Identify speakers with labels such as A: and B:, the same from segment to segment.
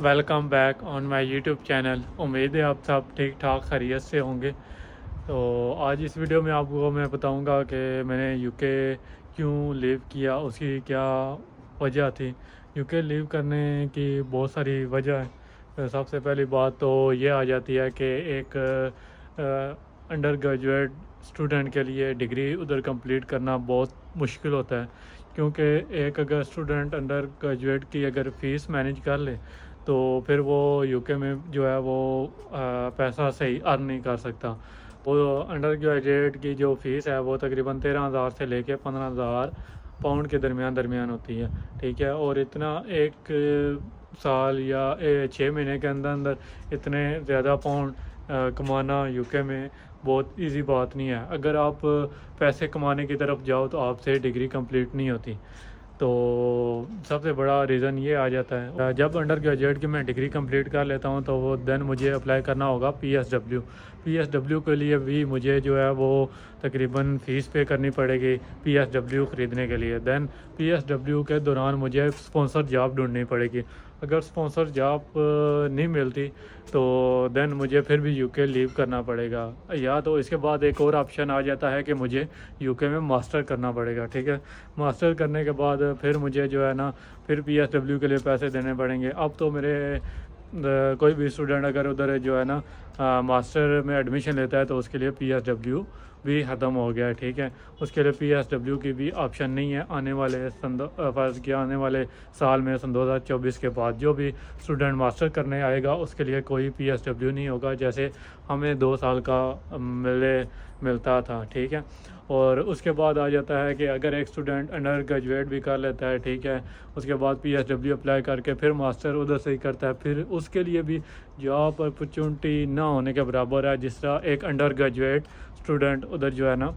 A: Welcome back on my YouTube channel. उम्मीद है आप सब ठीक ठाक खैरियत से होंगे। तो आज इस वीडियो में आपको मैं बताऊंगा कि मैंने यूके क्यों लीव किया, उसकी क्या वजह थी। यूके लीव करने की बहुत सारी वजह है। सबसे पहली बात तो ये आ जाती है कि एक अंडर ग्रेजुएट स्टूडेंट के लिए डिग्री उधर कंप्लीट करना बहुत मुश्किल होता है, क्योंकि एक अगर स्टूडेंट अंडर ग्रेजुएट की अगर फ़ीस मैनेज कर ले तो फिर वो यूके में जो है वो पैसा सही अर्न नहीं कर सकता। वो अंडर ग्रेजुएट की जो फ़ीस है वो तकरीबन 13,000 से लेके 15,000 पाउंड के दरमियान दरमियान होती है। ठीक है, और इतना एक साल या 6 महीने के अंदर अंदर इतने ज़्यादा पाउंड कमाना यूके में बहुत इजी बात नहीं है। अगर आप पैसे कमाने की तरफ जाओ तो आपसे डिग्री कंप्लीट नहीं होती। तो सबसे बड़ा रीज़न ये आ जाता है, जब अंडर ग्रेजुएट की मैं डिग्री कंप्लीट कर लेता हूँ तो वो देन मुझे अप्लाई करना होगा पीएसडब्ल्यू के लिए भी मुझे जो है वो तकरीबन फ़ीस पे करनी पड़ेगी पीएसडब्ल्यू ख़रीदने के लिए। देन पीएसडब्ल्यू के दौरान मुझे स्पॉन्सर जॉब ढूंढनी पड़ेगी। अगर स्पॉन्सर जॉब नहीं मिलती तो देन मुझे फिर भी यूके लीव करना पड़ेगा, या तो इसके बाद एक और ऑप्शन आ जाता है कि मुझे यूके में मास्टर करना पड़ेगा। ठीक है, मास्टर करने के बाद फिर मुझे जो है ना फिर पीएसडब्ल्यू के लिए पैसे देने पड़ेंगे। अब तो मेरे कोई भी स्टूडेंट अगर उधर जो है ना मास्टर में एडमिशन लेता है तो उसके लिए पीएसडब्ल्यू भी ख़त्म हो गया है। ठीक है, उसके लिए पीएसडब्ल्यू की भी ऑप्शन नहीं है। आने वाले फर्ज किया आने वाले साल में सन 2024 के बाद जो भी स्टूडेंट मास्टर करने आएगा उसके लिए कोई पीएसडब्ल्यू नहीं होगा, जैसे हमें 2 साल का मिलता था। ठीक है, और उसके बाद आ जाता है कि अगर एक स्टूडेंट अंडर ग्रेजुएट भी कर लेता है, ठीक है, उसके बाद पीएसडब्ल्यू अप्लाई करके फिर मास्टर उधर से ही करता है, फिर उसके लिए भी जॉब अपॉर्चुनिटी ना होने के बराबर है जिस तरह एक अंडर ग्रेजुएट स्टूडेंट उधर जो है ना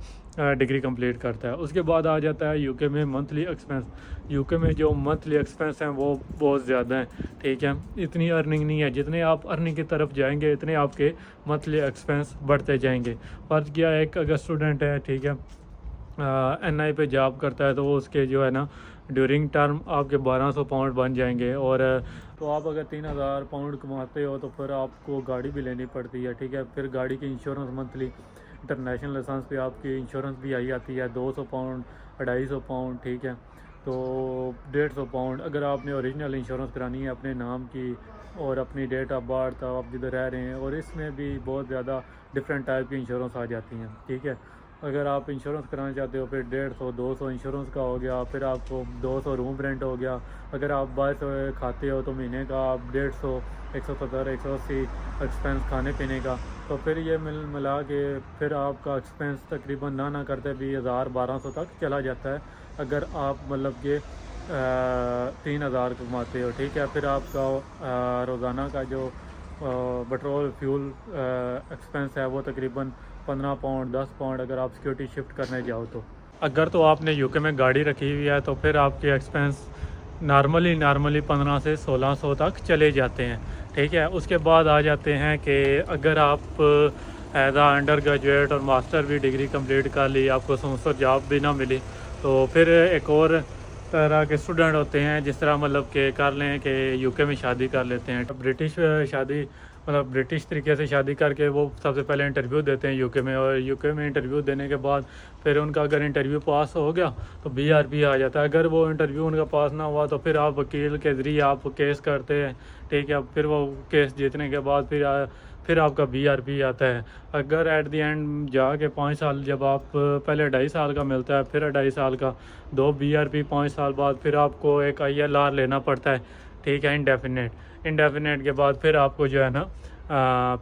A: डिग्री कंप्लीट करता है। उसके बाद आ जाता है यूके में मंथली एक्सपेंस। यूके में जो मंथली एक्सपेंस हैं वो बहुत ज़्यादा हैं। ठीक है, इतनी अर्निंग नहीं है, जितने आप अर्निंग की तरफ जाएंगे इतने आपके मंथली एक्सपेंस बढ़ते जाएंगे। फर्ज किया एक अगर स्टूडेंट है, ठीक है, एनआई पे जॉब करता है तो वो उसके जो है ना ड्यूरिंग टर्म आपके 1200 पाउंड बन जाएंगे। और तो आप अगर 3,000 पाउंड कमाते हो तो फिर आपको गाड़ी भी लेनी पड़ती है। ठीक है, फिर गाड़ी की इंश्योरेंस मंथली इंटरनेशनल लाइसेंस पे आपकी इंश्योरेंस भी आई आती है 200 पाउंड 250 पाउंड। ठीक है, तो 150 पाउंड अगर आपने ओरिजिनल इंश्योरेंस करानी है अपने नाम की और अपनी डेट ऑफ बर्थ आप जिधर रह रहे हैं, और इसमें भी बहुत ज़्यादा डिफरेंट टाइप की इंश्योरेंस आ जाती हैं। ठीक है, अगर आप इंश्योरेंस कराना चाहते हो फिर 150-200 इंश्योरेंस का हो गया, फिर आपको 200 रूम रेंट हो गया। अगर आप 22 खाते हो तो महीने का आप 150 170 180 एक्सपेंस खाने पीने का, तो फिर ये मिला के फिर आपका एक्सपेंस तकरीबन ना करते भी 1000-1200 तक चला जाता है अगर आप मतलब कि 3,000 कमाते हो। ठीक है, फिर आपका रोज़ाना का जो पेट्रोल फ्यूल एक्सपेंस है वो तकरीबन 15 पाउंड 10 पाउंड अगर आप सिक्योरिटी शिफ्ट करने जाओ तो। अगर तो आपने यूके में गाड़ी रखी हुई है तो फिर आपके एक्सपेंस नॉर्मली 15 से 1600 तक चले जाते हैं। ठीक है, उसके बाद आ जाते हैं कि अगर आप एज आ अंडर ग्रेजुएट और मास्टर भी डिग्री कंप्लीट कर ली, आपको स्पॉन्सर जॉब भी ना मिली, तो फिर एक और तरह के स्टूडेंट होते हैं जिस तरह मतलब कि कर लें कि यूके में शादी कर लेते हैं। ब्रिटिश शादी मतलब ब्रिटिश तरीके से शादी करके वो सबसे पहले इंटरव्यू देते हैं यूके में, और यूके में इंटरव्यू देने के बाद फिर उनका अगर इंटरव्यू पास हो गया तो बीआरपी आ जाता है। अगर वो इंटरव्यू उनका पास ना हुआ तो फिर आप वकील के ज़रिए आप केस करते हैं। ठीक है, फिर वो केस जीतने के बाद फिर आपका बीआरपी आता है। अगर एट दी एंड जाके 5 साल जब आप पहले 2.5 साल का मिलता है, फिर 2.5 साल का, 2 बीआरपी, 5 साल बाद फिर आपको एक आईएलआर लेना पड़ता है। ठीक है, इंडेफिनेट के बाद फिर आपको जो है ना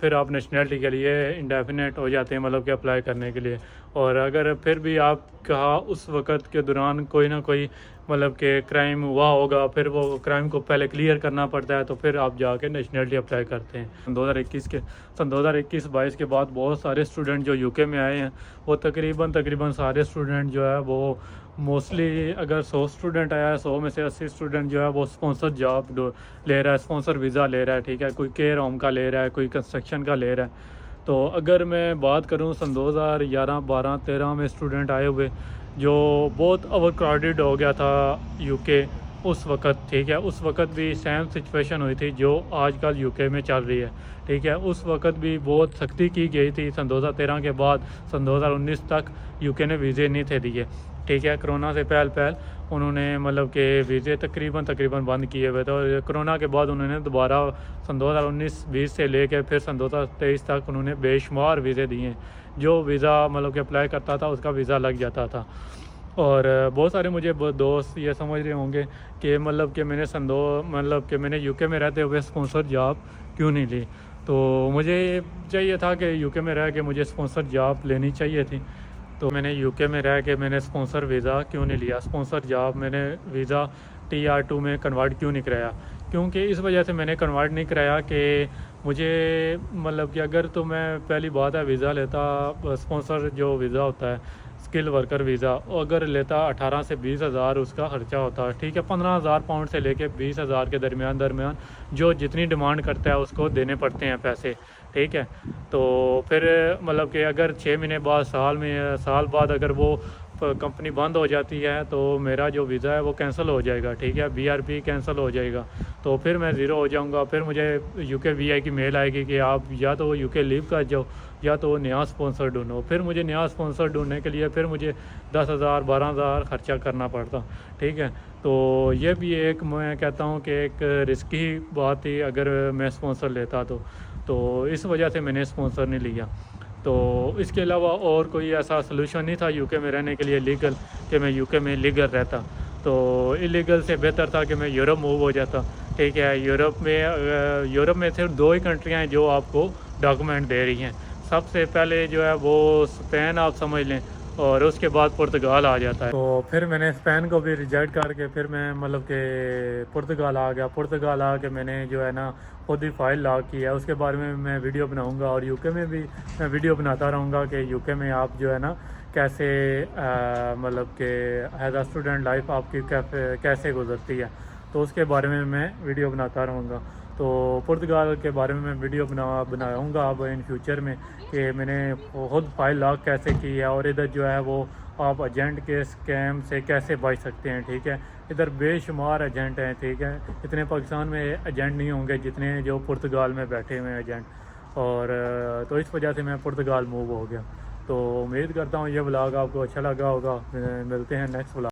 A: फिर आप नेशनलिटी के लिए इंडेफिनेट हो जाते हैं, मतलब कि अप्लाई करने के लिए। और अगर फिर भी आप कहा उस वक़्त के दौरान कोई ना कोई मतलब कि क्राइम हुआ होगा, फिर वो क्राइम को पहले क्लियर करना पड़ता है, तो फिर आप जाके नेशनलिटी अप्लाई करते हैं। सन 2021-22 के बाद बहुत सारे स्टूडेंट जो यूके में आए हैं वो तकरीबन सारे स्टूडेंट जो है वो मोस्टली अगर 100 स्टूडेंट आया है 100 में से 80 स्टूडेंट जो है वो स्पॉन्सर जॉब ले रहा है, स्पॉन्सर वीज़ा ले रहा है। ठीक है, कोई केयर होम का ले रहा है, कोई कंस्ट्रक्शन का ले रहा है। तो अगर मैं बात करूं सन 2011, 12, 13 में स्टूडेंट आए हुए जो बहुत ओवर क्राउडेड हो गया था यूके, उस वक़्त, ठीक है, उस वक़्त भी सेम सिचुएशन हुई थी जो आजकल यूके में चल रही है, ठीक है। उस वक़्त भी बहुत सख्ती की गई थी। सन 2013 के बाद सन 2019 तक यूके ने वीज़े नहीं थे दिए, ठीक है। कोरोना से पहले उन्होंने मतलब कि वीज़े तकरीबन बंद किए हुए थे, और कोरोना के बाद उन्होंने दोबारा सन 2019-20 से लेकर फिर सन 2023 तक उन्होंने बेशुमार वीज़े दिए। जो वीज़ा मतलब कि अप्लाई करता था उसका वीज़ा लग जाता था। और बहुत सारे मुझे दोस्त ये समझ रहे होंगे कि मतलब कि मैंने यूके में रहते हुए स्पॉन्सर जॉब क्यों नहीं ली। तो मुझे चाहिए था कि यूके में रह के मुझे स्पॉन्सर जॉब लेनी चाहिए थी। तो मैंने यूके में रह के मैंने स्पॉन्सर वीज़ा क्यों नहीं लिया, स्पॉन्सर जॉब मैंने वीज़ा TR2 में कन्वर्ट क्यों नहीं कराया। क्योंकि इस वजह से मैंने कन्वर्ट नहीं कराया कि मुझे मतलब कि अगर तो मैं पहली बात है वीज़ा लेता, स्पॉन्सर जो वीज़ा होता है स्किल वर्कर वीज़ा, अगर लेता 18 से 20 हज़ार उसका ख़र्चा होता है, ठीक है। 15,000 पाउंड से लेके 20 हज़ार के दरमियान जो जितनी डिमांड करता है उसको देने पड़ते हैं पैसे, ठीक है। तो फिर मतलब कि अगर 6 महीने बाद साल बाद अगर वो कंपनी बंद हो जाती है तो मेरा जो वीज़ा है वो कैंसिल हो जाएगा, ठीक है। BRP कैंसिल हो जाएगा, तो फिर मैं ज़ीरो हो जाऊंगा। फिर मुझे UK VI की मेल आएगी कि आप या तो UK लीव कर जाओ या तो नया स्पॉन्सर ढूंढो। फिर मुझे नया स्पॉन्सर ढूंढने के लिए फिर मुझे 10,000 12,000 खर्चा करना पड़ता, ठीक है। तो ये भी एक मैं कहता हूँ कि एक रिस्की बात थी अगर मैं स्पॉन्सर लेता तो इस वजह से मैंने स्पॉन्सर नहीं लिया। तो इसके अलावा और कोई ऐसा सलूशन नहीं था यूके में रहने के लिए लीगल, कि मैं यूके में लीगल रहता। तो इलीगल से बेहतर था कि मैं यूरोप मूव हो जाता, ठीक है। यूरोप में सिर्फ 2 ही कंट्रियाँ हैं जो आपको डॉक्यूमेंट दे रही हैं। सबसे पहले जो है वो स्पेन आप समझ लें, और उसके बाद पुर्तगाल आ जाता है। तो फिर मैंने स्पेन को भी रिजेक्ट करके फिर मैं मतलब कि पुर्तगाल आ गया। पुर्तगाल आके मैंने जो है ना खुद ही फाइल लॉक की है। उसके बारे में मैं वीडियो बनाऊंगा, और यूके में भी मैं वीडियो बनाता रहूँगा कि यूके में आप जो है ना कैसे मतलब कि एज आ स्टूडेंट लाइफ आपकी कैसे गुजरती है, तो उसके बारे में मैं वीडियो बनाता रहूँगा। तो पुर्तगाल के बारे में मैं वीडियो बनाऊँगा अब इन फ्यूचर में, कि मैंने खुद फाइल लॉक कैसे की है, और इधर जो है वो आप एजेंट के स्कैम से कैसे बच सकते हैं, ठीक है। इधर बेशुमार एजेंट हैं, ठीक है। इतने पाकिस्तान में एजेंट नहीं होंगे जितने जो पुर्तगाल में बैठे हुए हैं एजेंट। और तो इस वजह से मैं पुर्तगाल मूव हो गया। तो उम्मीद करता हूँ ये व्लॉग आपको अच्छा लगा होगा। मिलते हैं नेक्स्ट व्लॉग।